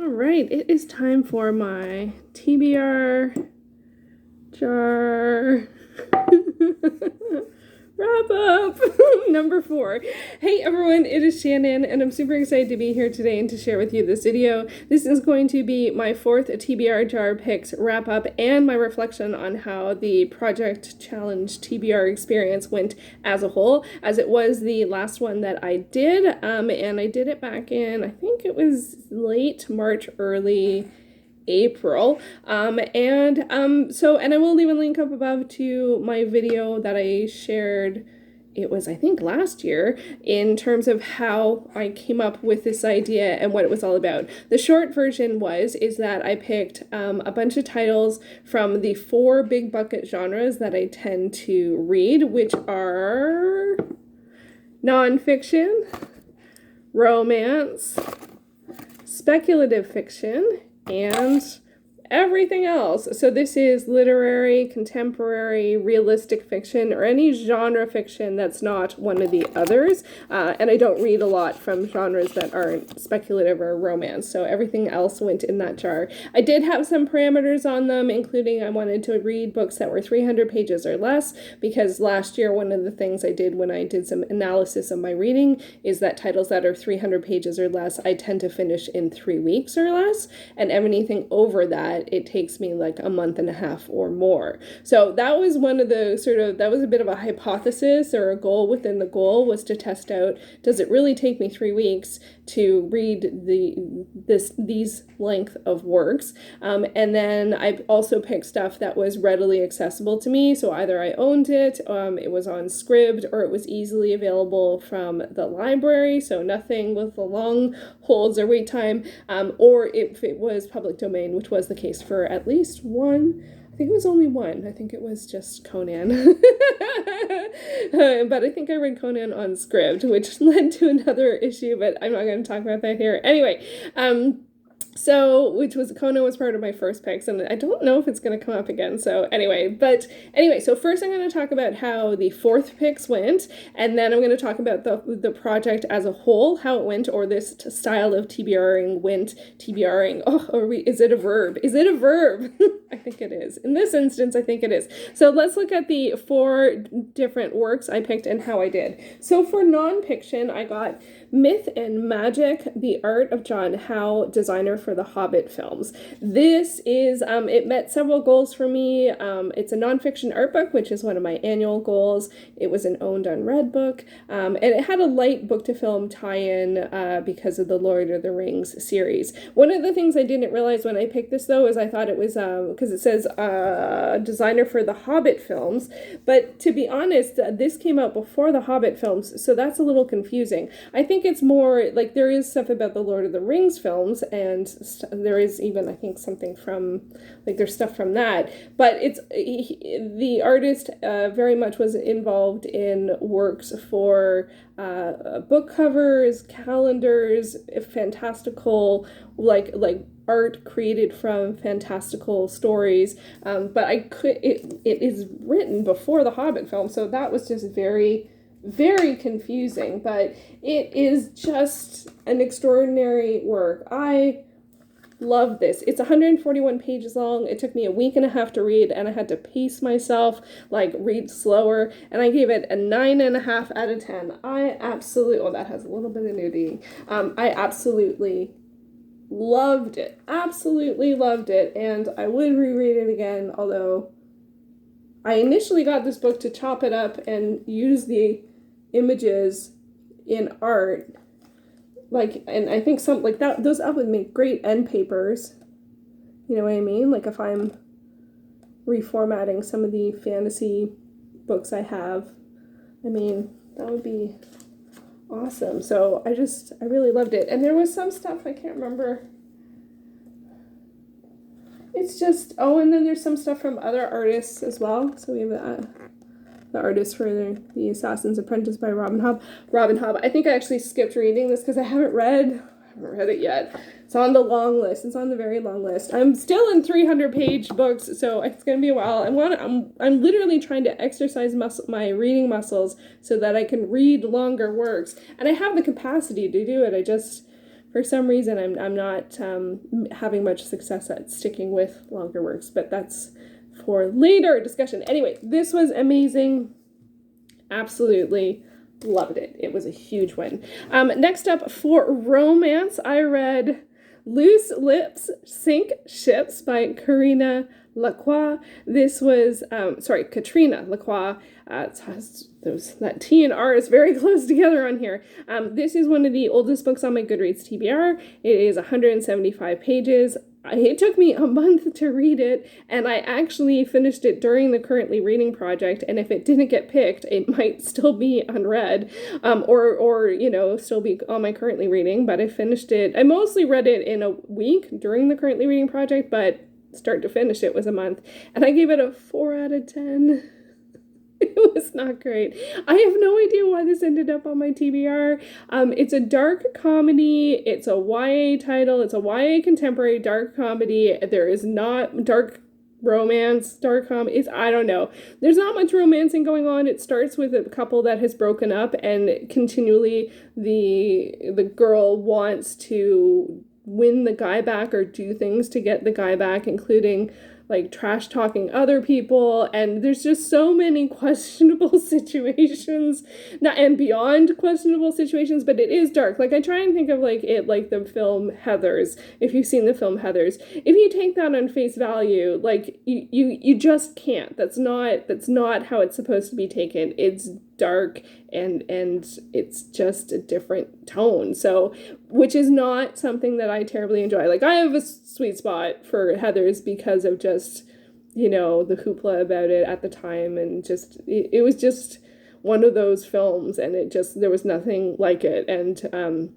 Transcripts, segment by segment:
All right, it is time for my TBR Jar wrap up number 4. Hey everyone, it is Shannon and I'm super excited to be here today and to share with you this video. This is going to be my 4th TBR Jar Picks wrap up and my reflection on how the Project Challenge TBR experience went as a whole, as it was the last one that I did, and I did it back in, I think it was late March, early April. And I will leave a link up above to my video that I shared. It was, I think, last year, in terms of how I came up with this idea and what it was all about. The short version is that I picked a bunch of titles from the 4 big bucket genres that I tend to read, which are nonfiction, romance, speculative fiction, and everything else. So this is literary, contemporary, realistic fiction, or any genre fiction that's not one of the others. And I don't read a lot from genres that aren't speculative or romance, so everything else went in that jar. I did have some parameters on them, including I wanted to read books that were 300 pages or less, because last year one of the things I did when I did some analysis of my reading is that titles that are 300 pages or less, I tend to finish in 3 weeks or less, and anything over that, it takes me like a month and a half or more. So that was one of the that was a bit of a hypothesis, or a goal within the goal, was to test out, does it really take me 3 weeks to read these length of works? And then I also picked stuff that was readily accessible to me. So either I owned it, it was on Scribd, or it was easily available from the library, so nothing with the long holds or wait time, or if it was public domain, which was the case for at least one. I think it was only one. I think it was just Conan. But I think I read Conan on Scribd, which led to another issue, but I'm not going to talk about that here. Anyway, Conan was part of my first picks, and I don't know if it's going to come up again, so anyway, so first I'm going to talk about how the 4th picks went, and then I'm going to talk about the project as a whole, how it went, or this style of TBRing went. Is it a verb? Is it a verb? I think it is. In this instance, I think it is. So let's look at the 4 different works I picked and how I did. So for nonfiction, I got Myth and Magic, The Art of John Howe, designer for the Hobbit films. This is, it met several goals for me. It's a nonfiction art book, which is one of my annual goals. It was an owned unread book, and it had a light book to film tie-in because of the Lord of the Rings series. One of the things I didn't realize when I picked this, though, is I thought it was, because it says designer for the Hobbit films, but to be honest, this came out before the Hobbit films, so that's a little confusing. I think it's more like there is stuff about the Lord of the Rings films, and there is even, I think, something from, like, there's stuff from that, but the artist very much was involved in works for book covers, calendars, fantastical, like art created from fantastical stories, but it is written before the Hobbit film, so that was just very, very confusing, but it is just an extraordinary work. I love this. It's 141 pages long. It took me a week and a half to read, and I had to pace myself, like read slower, and I gave it a 9.5 out of 10. That has a little bit of nudity. I absolutely loved it. Absolutely loved it, and I would reread it again, although I initially got this book to chop it up and use the images in art, and I think some like that, those up would make great end papers, you know what I mean, like if I'm reformatting some of the fantasy books I have, I mean, that would be awesome. So I really loved it, and there was some stuff I can't remember. It's just, and then there's some stuff from other artists as well. So we have the artist for the Assassin's Apprentice by Robin Hobb. I think I actually skipped reading this because I haven't read it yet. It's on the long list. It's on the very long list. I'm still in 300-page books, so it's going to be a while. I'm literally trying to exercise my reading muscles so that I can read longer works. And I have the capacity to do it. for some reason I'm not having much success at sticking with longer works, but that's for later discussion. Anyway, this was amazing. Absolutely loved it. It was a huge win. Next up for romance, I read Loose Lips Sink Ships by Katrina Lacroix. This was, Katrina Lacroix. That T and R is very close together on here. This is one of the oldest books on my Goodreads TBR. It is 175 pages. It took me a month to read it, and I actually finished it during the currently reading project, and if it didn't get picked, it might still be unread, or still be on my currently reading, but I finished it. I mostly read it in a week during the currently reading project, but start to finish it was a month, and I gave it a 4 out of 10. It was not great. I have no idea why this ended up on my TBR. It's a dark comedy. It's a YA title. It's a YA contemporary dark comedy. There is not dark romance, dark comedy. I don't know. There's not much romancing going on. It starts with a couple that has broken up, and continually the girl wants to win the guy back or do things to get the guy back, including like trash talking other people, and there's just so many questionable situations, and beyond questionable situations, but it is dark. Like, I try and think of it like the film Heathers. If you've seen the film Heathers, if you take that on face value, like you just can't. That's not how it's supposed to be taken. It's dark and it's just a different tone. So, which is not something that I terribly enjoy. Like, I have a sweet spot for Heathers because of just, the hoopla about it at the time, and just, it was just one of those films, and there was nothing like it, and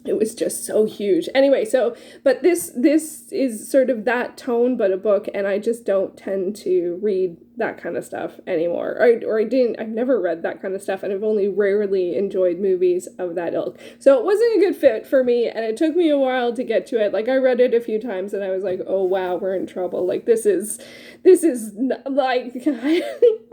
it was just so huge. Anyway, but this is sort of that tone, but a book, and I just don't tend to read that kind of stuff anymore. I've never read that kind of stuff, and I've only rarely enjoyed movies of that ilk. So it wasn't a good fit for me, and it took me a while to get to it. Like, I read it a few times, and I was like, oh wow, we're in trouble. Like, this is like, I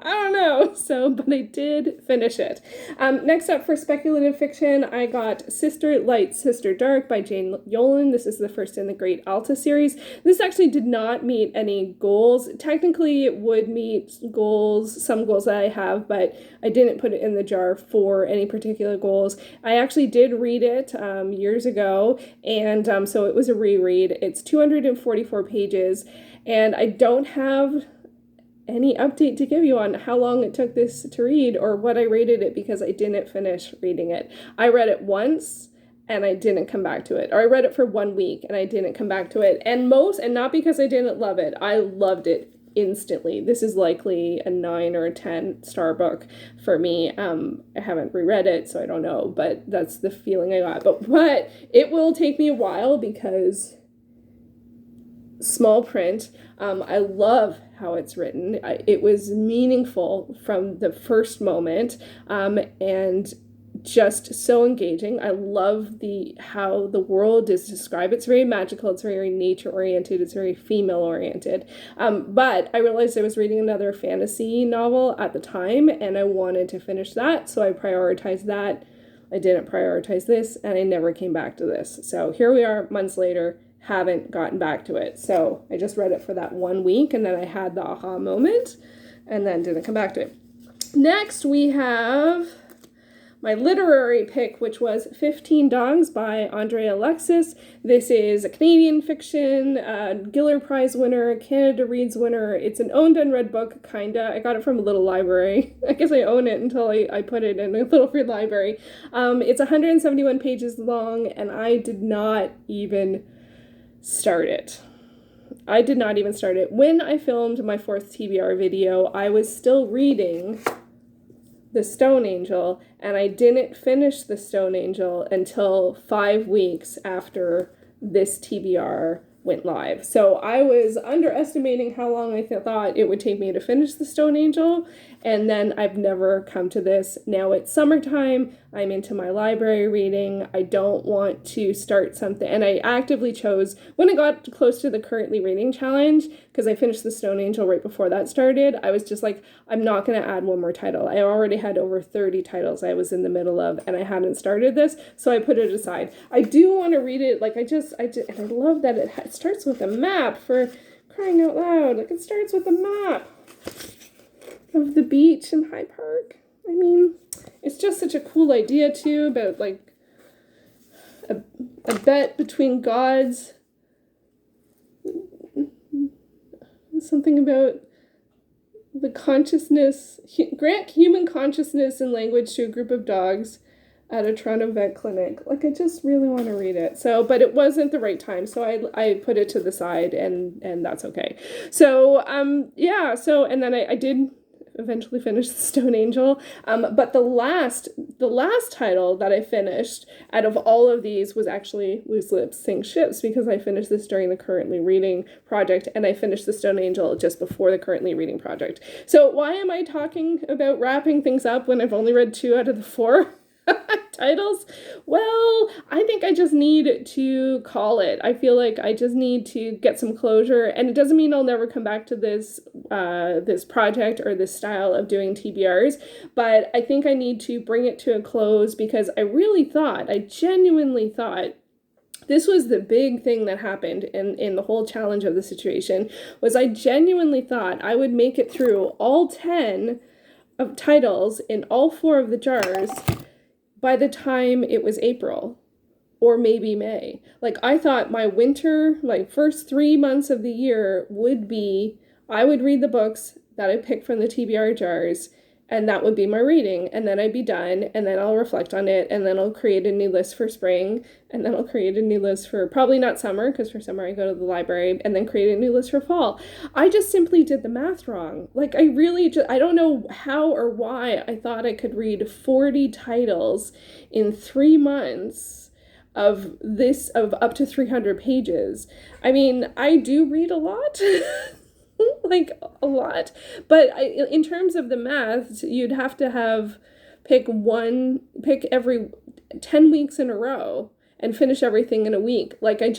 don't know. So, but I did finish it. Next up for speculative fiction, I got Sister Light, Sister Dark by Jane Yolen. This is the first in the Great Alta series. This actually did not meet any goals. Technically, it would meet some goals that I have, but I didn't put it in the jar for any particular goals. I actually did read it years ago, and so it was a reread. It's 244 pages, and I don't have any update to give you on how long it took this to read or what I rated it, because I didn't finish reading it. I read it once and I didn't come back to it. Or I read it for 1 week and I didn't come back to it. And not because I didn't love it. I loved it instantly. This is likely a 9 or a 10 star book for me. I haven't reread it, so I don't know, but that's the feeling I got. But it will take me a while because small print. I love how it's written. It was meaningful from the first moment, and just so engaging. I love how the world is described. It's very magical. It's very nature oriented. It's very female oriented. But I realized I was reading another fantasy novel at the time, and I wanted to finish that, so I prioritized that. I didn't prioritize this, and I never came back to this. So here we are, months later, haven't gotten back to it. So I just read it for that 1 week, and then I had the aha moment, and then didn't come back to it. Next, we have my literary pick, which was 15 Dogs by Andre Alexis. This is a Canadian fiction, Giller Prize winner, Canada Reads winner. It's an owned and read book, kinda. I got it from a little library. I guess I own it until I put it in a little free library. It's 171 pages long, and I did not even start it. When I filmed my 4th TBR video, I was still reading The Stone Angel, and I didn't finish The Stone Angel until 5 weeks after this TBR went live. So I was underestimating how long I thought it would take me to finish The Stone Angel, and then I've never come to this. Now it's summertime, I'm into my library reading, I don't want to start something, and I actively chose, when I got close to the currently reading challenge, because I finished The Stone Angel right before that started, I was just like, I'm not going to add one more title. I already had over 30 titles I was in the middle of, and I hadn't started this, so I put it aside. I do want to read it, like and I love that it starts with a map, for crying out loud. Like, it starts with a map of the beach in Hyde Park. I mean, it's just such a cool idea, too, about, like, a bet between gods. Something about the consciousness, grant human consciousness and language to a group of dogs at a Toronto vet clinic. Like, I just really want to read it. So, but it wasn't the right time, so I put it to the side, and that's okay. So, yeah, so, and then I did eventually finish The Stone Angel, but the last title that I finished out of all of these was actually Loose Lips Sink Ships, because I finished this during the currently reading project, and I finished The Stone Angel just before the currently reading project. So why am I talking about wrapping things up when I've only read 2 out of the 4 titles? Well, I think I just need to call it. I feel like I just need to get some closure, and it doesn't mean I'll never come back to this this project or this style of doing TBRs, but I think I need to bring it to a close, because I genuinely thought this was the big thing that happened in the whole challenge of the situation, was I genuinely thought I would make it through all 10 of titles in all 4 of the jars by the time it was April, or maybe May. Like, I thought my winter, like, first 3 months of the year would be, I would read the books that I picked from the TBR jars, and that would be my reading, and then I'd be done, and then I'll reflect on it, and then I'll create a new list for spring, and then I'll create a new list for, probably not summer, because for summer I go to the library, and then create a new list for fall. I just simply did the math wrong. Like, I don't know how or why I thought I could read 40 titles in 3 months of up to 300 pages. I mean, I do read a lot. Like, a lot, but in terms of the math, you'd have to pick every 10 weeks in a row and finish everything in a week. Like, I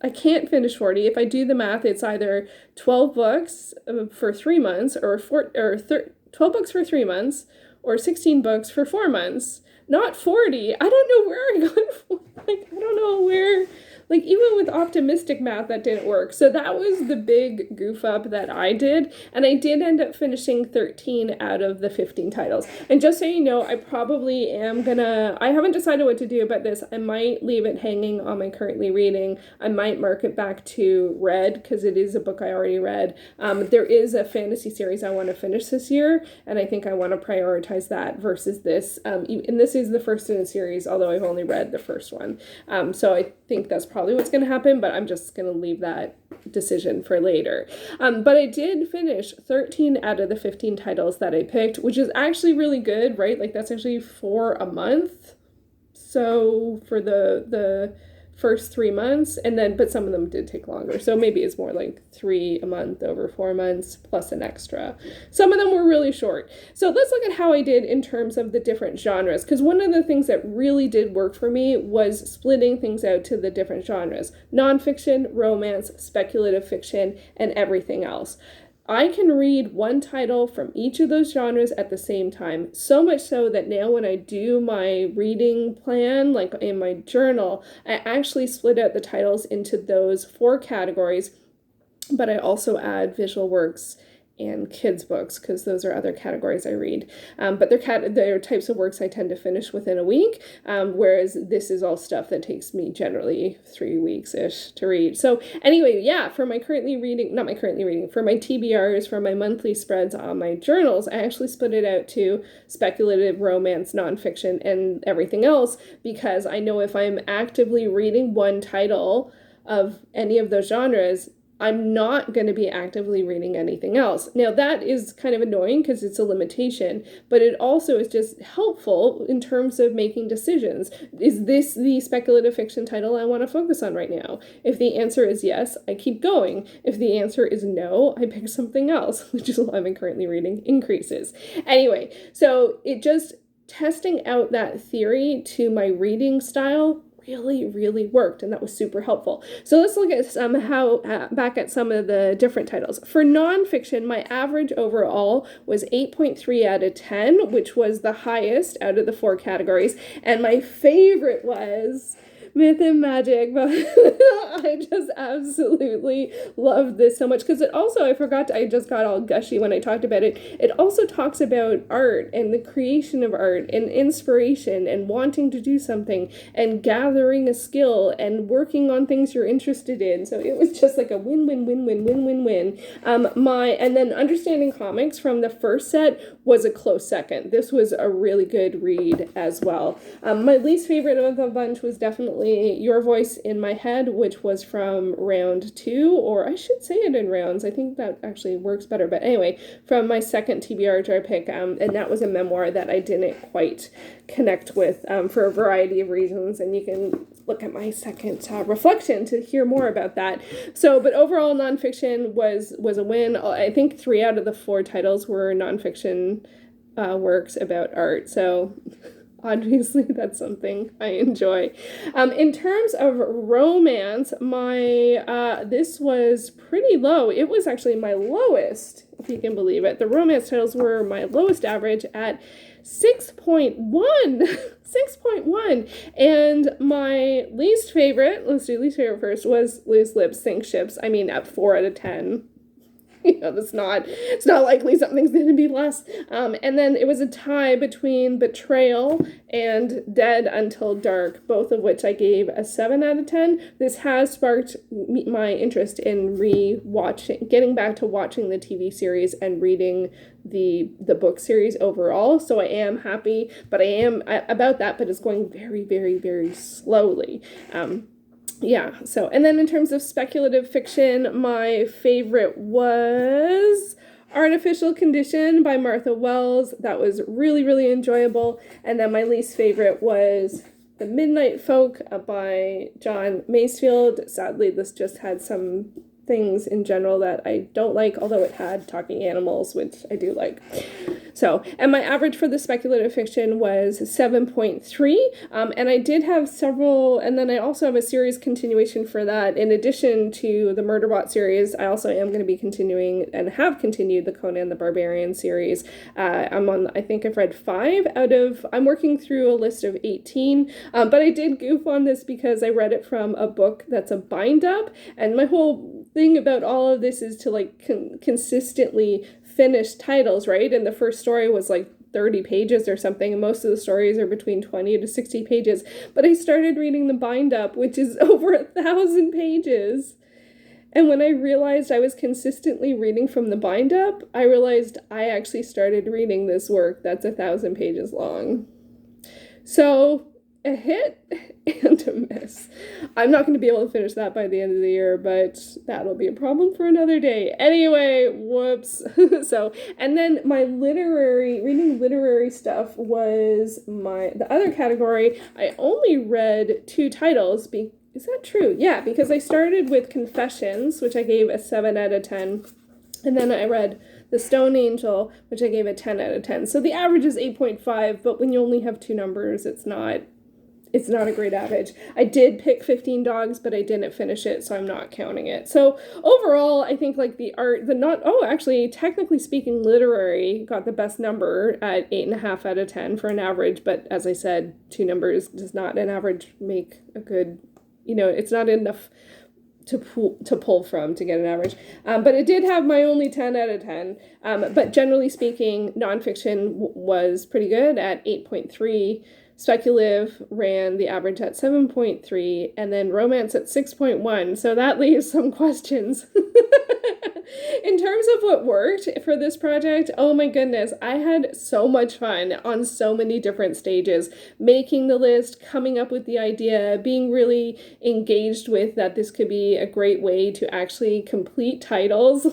can't finish 40. If I do the math, it's either 12 books for 3 months, or 12 books for 3 months, or 16 books for 4 months, not 40. I don't know where I got, like, I don't know where. Like, even with optimistic math, that didn't work. So that was the big goof up that I did. And I did end up finishing 13 out of the 15 titles. And just so you know, I probably am I haven't decided what to do about this. I might leave it hanging on my currently reading. I might mark it back to read, because it is a book I already read. There is a fantasy series I want to finish this year, and I think I want to prioritize that versus this. And this is the first in a series, although I've only read the first one. So I think that's probably what's going to happen, but I'm just going to leave that decision for later. But I did finish 13 out of the 15 titles that I picked, which is actually really good, right? Like, that's actually 4 a month. So for the first 3 months, and then, but some of them did take longer. So maybe it's more like 3 a month over 4 months plus an extra. Some of them were really short. So let's look at how I did in terms of the different genres, because one of the things that really did work for me was splitting things out to the different genres: nonfiction, romance, speculative fiction, and everything else. I can read one title from each of those genres at the same time, so much so that now when I do my reading plan, like in my journal, I actually split out the titles into those 4 categories, but I also add visual works and kids books, because those are other categories I read. But they're types of works I tend to finish within a week, whereas this is all stuff that takes me generally 3 weeks-ish to read. So anyway, yeah, for my for my TBRs, for my monthly spreads on my journals, I actually split it out to speculative, romance, nonfiction, and everything else, because I know if I'm actively reading one title of any of those genres, I'm not going to be actively reading anything else. Now, that is kind of annoying because it's a limitation, but it also is just helpful in terms of making decisions. Is this the speculative fiction title I want to focus on right now? If the answer is yes, I keep going. If the answer is no, I pick something else, which is what I'm currently reading, Increases. Anyway, so it just testing out that theory to my reading style really worked, and that was super helpful. So let's look at back at some of the different titles. For nonfiction, my average overall was 8.3 out of 10, which was the highest out of the 4 categories, and my favorite was Myth and Magic, but I just absolutely love this so much because it also, I just got all gushy when I talked about it. It also talks about art and the creation of art and inspiration and wanting to do something and gathering a skill and working on things you're interested in. So it was just like a win. And then Understanding Comics from the first set was a close second. This was a really good read as well. My least favorite of the bunch was definitely Your Voice in My Head, which was from round 2, or I should say it in rounds. I think that actually works better. But anyway, from my second TBR Jar Pick, and that was a memoir that I didn't quite connect with for a variety of reasons. And you can look at my second reflection to hear more about that. So, but overall, nonfiction was a win. I think 3 out of the 4 titles were nonfiction works about art. So obviously, that's something I enjoy. In terms of romance, my this was pretty low. It was actually my lowest, if you can believe it. The romance titles were my lowest average at 6.1. 6.1. And my least favorite, let's do least favorite first, was Loose Lips Sink Ships. I mean, at 4 out of 10. It's not likely something's going to be less. And then it was a tie between Betrayal and Dead Until Dark, both of which I gave a 7 out of 10. This has sparked my interest in getting back to watching the TV series and reading the book series overall. So I am happy, but I am about that, but it's going very slowly. Yeah, so, and then in terms of speculative fiction, my favorite was Artificial Condition by Martha Wells. That was really enjoyable. And then my least favorite was The Midnight Folk by John Masefield. Sadly, this just had some things in general that I don't like, although it had talking animals, which I do like. So, and my average for the speculative fiction was 7.3, and I did have several, and then I also have a series continuation for that. In addition to the Murderbot series, I also am going to be continuing, and have continued, the Conan the Barbarian series. I think I've read 5 I'm working through a list of 18, but I did goof on this because I read it from a book that's a bind-up, and my whole thing about all of this is to like consistently finish titles, right? And the first story was like 30 pages or something, and most of the stories are between 20 to 60 pages. But I started reading the bind-up, which is over 1,000 pages. And when I realized I was consistently reading from the bind-up, I realized I actually started reading this work that's 1,000 pages long. So, a hit and a miss. I'm not going to be able to finish that by the end of the year, but that'll be a problem for another day. Anyway, whoops. So, and then my reading literary stuff was the other category. I only read 2 titles. Is that true? Yeah, because I started with Confessions, which I gave a 7 out of 10. And then I read The Stone Angel, which I gave a 10 out of 10. So the average is 8.5, but when you only have 2 numbers, it's not a great average. I did pick 15 Dogs, but I didn't finish it, so I'm not counting it. So overall, I think like actually, technically speaking, literary got the best number at 8.5 out of 10 for an average, but as I said, 2 numbers does not an average make a good, it's not enough to pull from to get an average. But it did have my only 10 out of 10. But generally speaking, nonfiction was pretty good at 8.3. Speculative ran the average at 7.3, and then romance at 6.1. So that leaves some questions. In terms of what worked for this project, oh my goodness, I had so much fun on so many different stages, making the list, coming up with the idea, being really engaged with that this could be a great way to actually complete titles,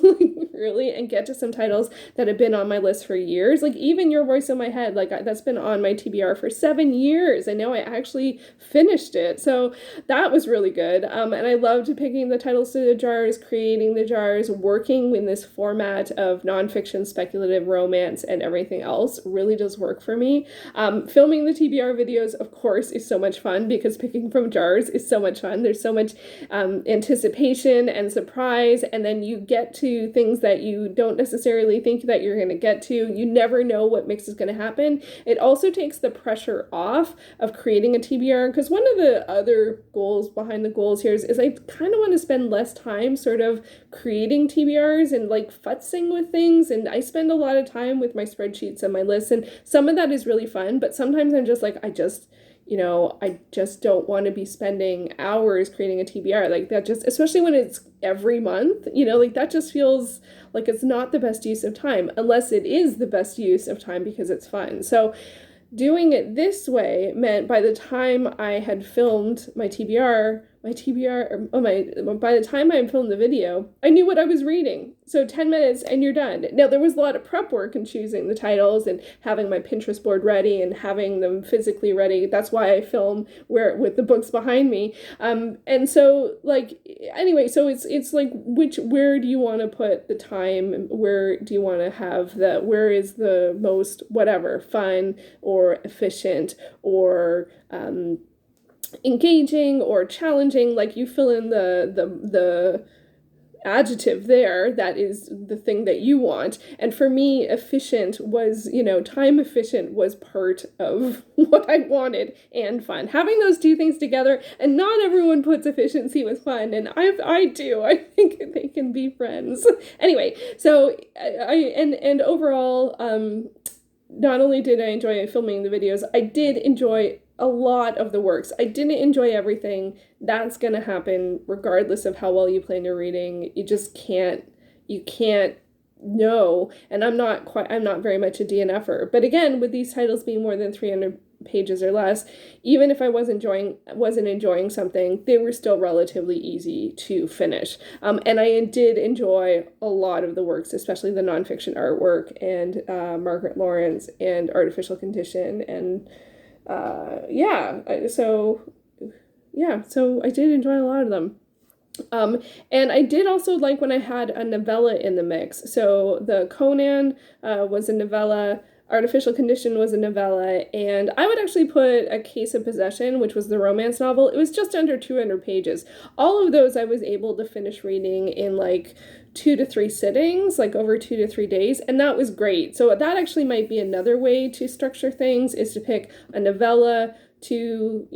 really, and get to some titles that have been on my list for years. Like even Your Voice in My Head, like that's been on my TBR for 7 years, and now I actually finished it. So that was really good. And I loved picking the titles to the jars, creating the jars, working in this format of nonfiction, speculative, romance, and everything else really does work for me. Filming the TBR videos, of course, is so much fun because picking from jars is so much fun. There's so much anticipation and surprise, and then you get to things that you don't necessarily think that you're going to get to. You never know what mix is going to happen. It also takes the pressure off of creating a TBR, because one of the other goals behind the goals here is I kind of want to spend less time sort of creating TBRs and like futzing with things, and I spend a lot of time with my spreadsheets and my lists, and some of that is really fun, but sometimes I'm just like, I just don't want to be spending hours creating a TBR like that, just especially when it's every month, like that just feels like it's not the best use of time, unless it is the best use of time because it's fun. So doing it this way meant by the time I had filmed by the time I had filmed the video, I knew what I was reading. So 10 minutes and you're done. Now, there was a lot of prep work in choosing the titles and having my Pinterest board ready and having them physically ready. That's why I film with the books behind me. And so anyway, so it's like, where do you want to put the time? Where do you want to have where is the most, whatever, fun or efficient or, engaging or challenging, like you fill in the adjective there that is the thing that you want. And for me, efficient was, time efficient was part of what I wanted, and fun. Having those two things together, and not everyone puts efficiency with fun, and I do. I think they can be friends. Anyway, so and overall, not only did I enjoy filming the videos, I did enjoy a lot of the works. I didn't enjoy everything. That's going to happen regardless of how well you plan your reading. You can't know. And I'm not very much a DNFer. But again, with these titles being more than 300 pages or less, even if I wasn't enjoying something, they were still relatively easy to finish. And I did enjoy a lot of the works, especially the nonfiction artwork and Margaret Lawrence and Artificial Condition and so I did enjoy a lot of them. And I did also like when I had a novella in the mix. So the Conan was a novella, Artificial Condition was a novella, and I would actually put A Case of Possession, which was the romance novel. It was just under 200 pages. All of those I was able to finish reading in like 2 to 3 sittings, like over 2 to 3 days, and that was great. So that actually might be another way to structure things, is to pick a novella, two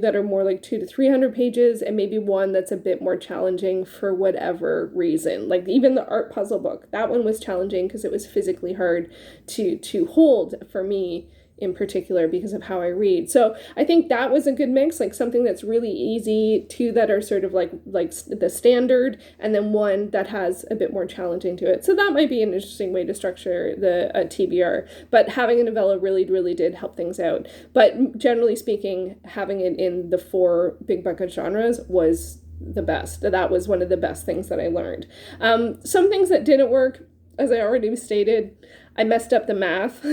that are more like 200 to 300 pages, and maybe one that's a bit more challenging for whatever reason. Like even the art puzzle book, that one was challenging because it was physically hard to hold for me in particular because of how I read. So I think that was a good mix, like something that's really easy, 2 that are sort of like the standard, and then 1 that has a bit more challenging to it. So that might be an interesting way to structure the TBR. But having a novella really, really did help things out. But generally speaking, having it in the 4 big bucket genres was the best. That was one of the best things that I learned. Some things that didn't work, as I already stated, I messed up the math.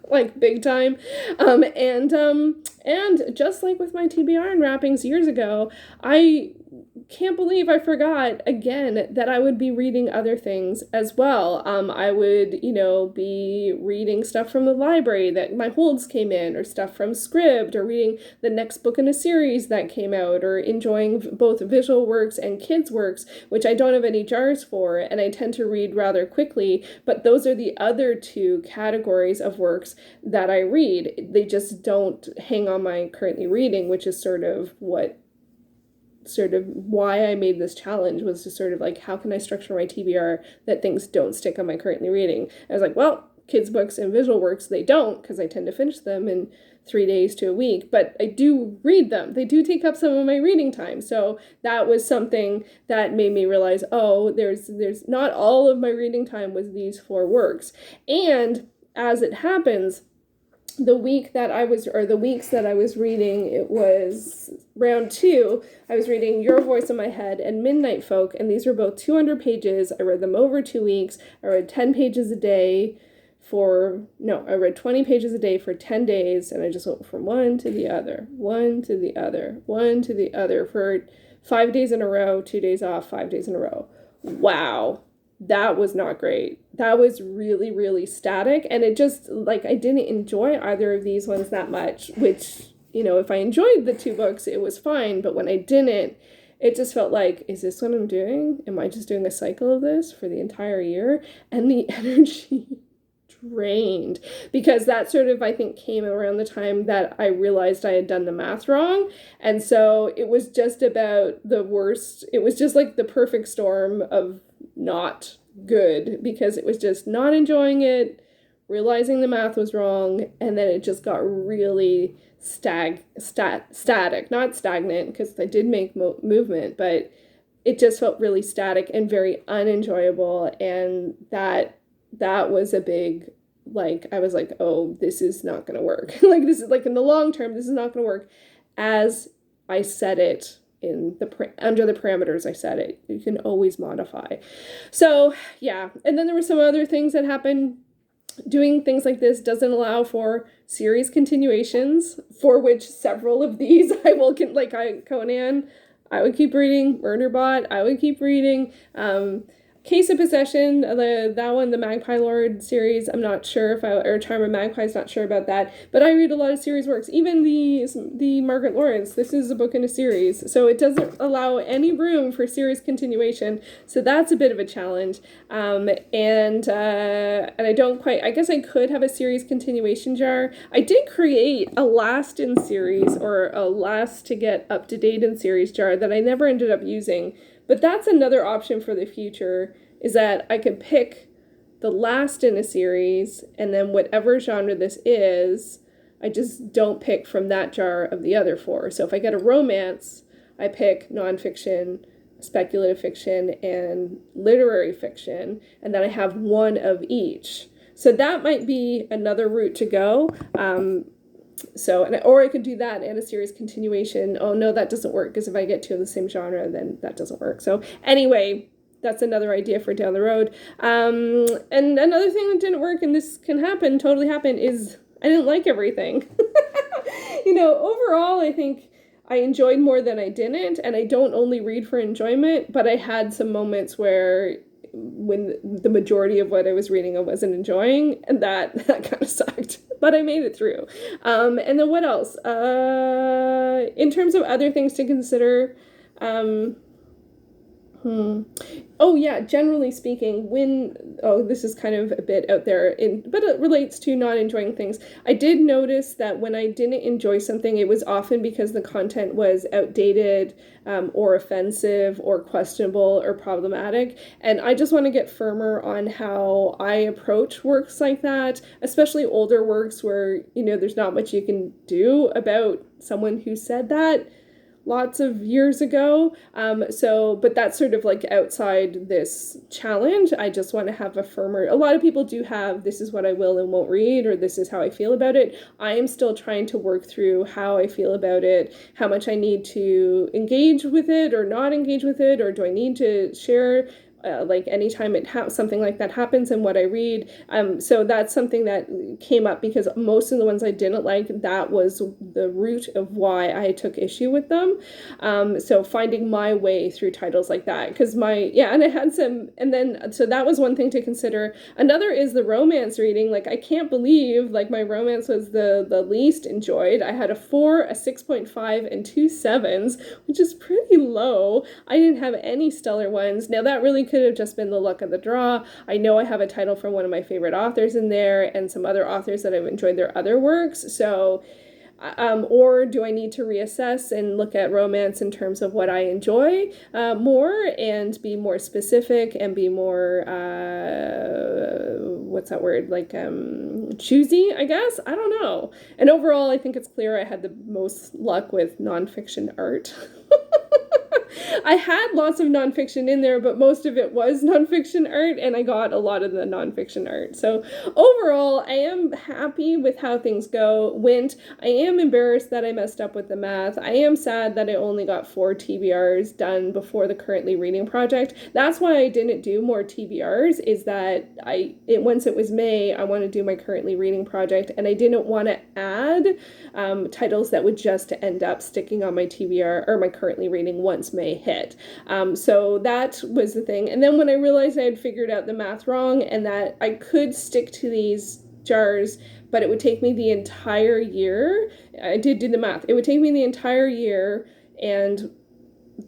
Like big time. And just like with my TBR and wrappings years ago, I can't believe I forgot again that I would be reading other things as well. I would, be reading stuff from the library that my holds came in, or stuff from Scribd, or reading the next book in a series that came out, or enjoying both visual works and kids' works, which I don't have any jars for, and I tend to read rather quickly. But those are the other 2 categories of works that I read. They just don't hang on my currently reading, which is sort of why I made this challenge, was to sort of like, how can I structure my TBR that things don't stick on my currently reading? I was like, well, kids' books and visual works, they don't, because I tend to finish them in 3 days to a week, but I do read them. They do take up some of my reading time. So that was something that made me realize, oh, there's not all of my reading time was these 4 works. And as it happens, the weeks that I was reading, it was round 2, I was reading Your Voice in My Head and Midnight Folk, and these were both 200 pages. I read them over 2 weeks. I read 10 pages a day I read 20 pages a day for 10 days, and I just went from one to the other, one to the other, one to the other for 5 days in a row, 2 days off, 5 days in a row. Wow. That was not great. That was really, really static. And it just, like, I didn't enjoy either of these ones that much, which, if I enjoyed the 2 books, it was fine. But when I didn't, it just felt like, is this what I'm doing? Am I just doing a cycle of this for the entire year? And the energy drained, because that sort of, I think, came around the time that I realized I had done the math wrong. And so it was just about the worst. It was just like the perfect storm of not good, because it was just not enjoying it, realizing the math was wrong, and then it just got really static, not stagnant, because I did make movement, but it just felt really static and very unenjoyable. And that was a big, like, I was like, oh, this is not going to work. Like, this is, like, in the long term, this is not going to work as I set it in under the parameters I set it. You can always modify. So, yeah. And then there were some other things that happened. Doing things like this doesn't allow for series continuations, for which several of these Conan, I would keep reading. Murderbot, I would keep reading. Case of Possession, the Magpie Lord series, I'm not sure or Charm of Magpie's not sure about that, but I read a lot of series works, even the Margaret Lawrence. This is a book in a series, so it doesn't allow any room for series continuation, so that's a bit of a challenge, and I don't quite, I guess I could have a series continuation jar. I did create a last in series, or a last to get up to date in series jar that I never ended up using. But that's another option for the future, is that I could pick the last in a series, and then whatever genre this is, I just don't pick from that jar of the other 4. So if I get a romance, I pick nonfiction, speculative fiction, and literary fiction, and then I have one of each. So that might be another route to go. Or I could do that and a series continuation. Oh no, that doesn't work, because if I get 2 of the same genre, then that doesn't work. So anyway, that's another idea for down the road. And another thing that didn't work, and this can happen, totally happen, is I didn't like everything. Overall, I think I enjoyed more than I didn't, and I don't only read for enjoyment, but I had some moments when the majority of what I was reading I wasn't enjoying, and that kind of sucked. But I made it through. And then what else? In terms of other things to consider, oh yeah, generally speaking, this is kind of a bit out there, but it relates to not enjoying things. I did notice that when I didn't enjoy something, it was often because the content was outdated, or offensive, or questionable, or problematic. And I just want to get firmer on how I approach works like that, especially older works where, there's not much you can do about someone who said that lots of years ago. But that's sort of like outside this challenge. I just want to have a lot of people do have, this is what I will and won't read, or this is how I feel about it. I am still trying to work through how I feel about it, how much I need to engage with it or not engage with it, or do I need to share anytime something like that happens in what I read. So that's something that came up because most of the ones I didn't like, that was the root of why I took issue with them. So finding my way through titles like that, because and I had some, and then, so that was one thing to consider. Another is the romance reading. Like, I can't believe, my romance was the least enjoyed. I had a 4, a 6.5, and 2 7s, which is pretty low. I didn't have any stellar ones. Now, that really could have just been the luck of the draw. I know I have a title from one of my favorite authors in there, and some other authors that I've enjoyed their other works. So Or do I need to reassess and look at romance in terms of what I enjoy more and be more specific and be more, what's that word? Like choosy, I guess? I don't know. And overall, I think it's clear I had the most luck with nonfiction art. I had lots of nonfiction in there, but most of it was nonfiction art, and I got a lot of the nonfiction art. So overall, I am happy with how things went. I am embarrassed that I messed up with the math. I am sad that I only got 4 TBRs done before the currently reading project. That's why I didn't do more TBRs, is that once it was May, I want to do my currently reading project, and I didn't want to add titles that would just end up sticking on my TBR or my currently reading once May hit. So that was the thing. And then when I realized I had figured out the math wrong and that I could stick to these jars, but it would take me the entire year. I did do the math. It would take me the entire year, and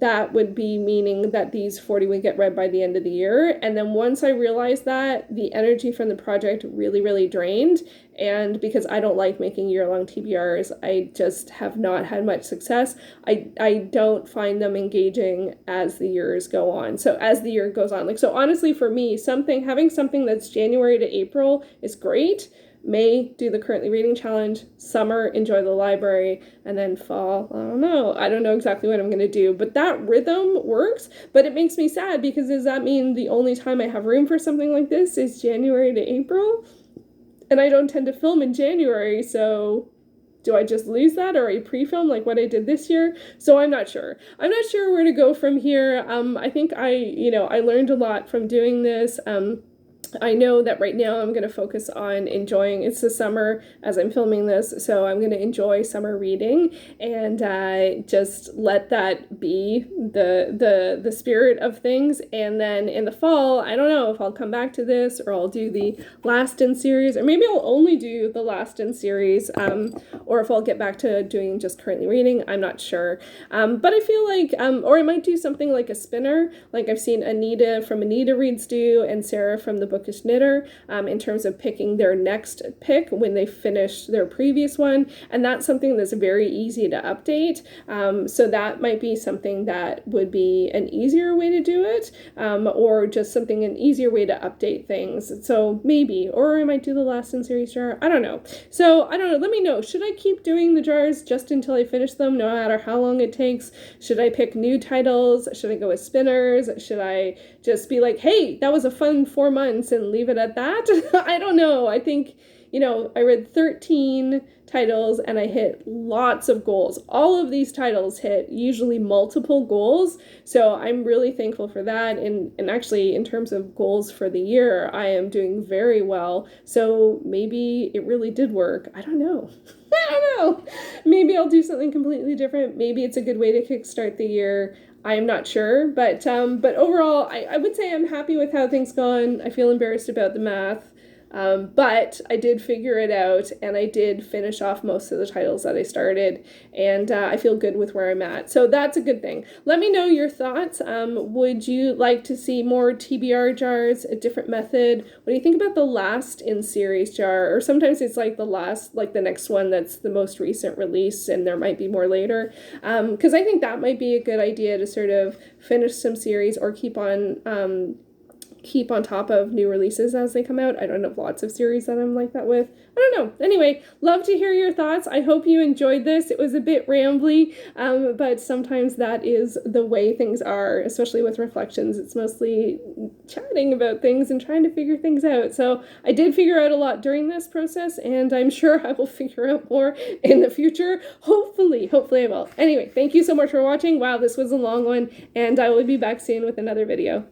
that would be meaning that these 40 would get read by the end of the year. And then once I realized that, the energy from the project really, really drained. And because I don't like making year-long TBRs, I just have not had much success. I don't find them engaging as the years go on. So as the year goes on, like, so honestly for me, having something that's January to April is great. May, do the currently reading challenge, summer, enjoy the library, and then fall, I don't know exactly what I'm going to do, but that rhythm works. But it makes me sad, because does that mean the only time I have room for something like this is January to April? And I don't tend to film in January, so do I just lose that, or I pre-film like what I did this year? So I'm not sure. I'm not sure where to go from here. I think I learned a lot from doing this. I know that right now I'm going to focus on enjoying, it's the summer as I'm filming this, so I'm going to enjoy summer reading and just let that be the spirit of things. And then in the fall, I don't know if I'll come back to this, or I'll do the last in series, or maybe I'll only do the last in series, or if I'll get back to doing just currently reading. I'm not sure. But I feel like, or I might do something like a spinner, like I've seen Anita from Anita Reads Do and Sarah from the Bookish Knitter, in terms of picking their next pick when they finish their previous one. And that's something that's very easy to update. So that might be something that would be an easier way to do it, or just an easier way to update things. So maybe, or I might do the last in series jar. I don't know. So I don't know. Let me know. Should I keep doing the jars just until I finish them, no matter how long it takes? Should I pick new titles? Should I go with spinners? Should I just be like, hey, that was a fun 4 months, and leave it at that? I don't know. I think, I read 13 titles and I hit lots of goals. All of these titles hit usually multiple goals. So I'm really thankful for that. And actually, in terms of goals for the year, I am doing very well. So maybe it really did work. I don't know. I don't know. Maybe I'll do something completely different. Maybe it's a good way to kickstart the year. I am not sure, but overall, I would say I'm happy with how things gone. I feel embarrassed about the math, but I did figure it out, and I did finish off most of the titles that I started, and I feel good with where I'm at. So that's a good thing. Let me know your thoughts. Would you like to see more TBR jars, a different method? What do you think about the last in series jar? Or sometimes it's like the last, like the next one that's the most recent release, and there might be more later. Because I think that might be a good idea to sort of finish some series or keep on top of new releases as they come out. I don't have lots of series that I'm like that with. I don't know. Anyway, love to hear your thoughts. I hope you enjoyed this. It was a bit rambly, but sometimes that is the way things are, especially with reflections. It's mostly chatting about things and trying to figure things out. So I did figure out a lot during this process, and I'm sure I will figure out more in the future. Hopefully I will. Anyway, thank you so much for watching. Wow, this was a long one, and I will be back soon with another video.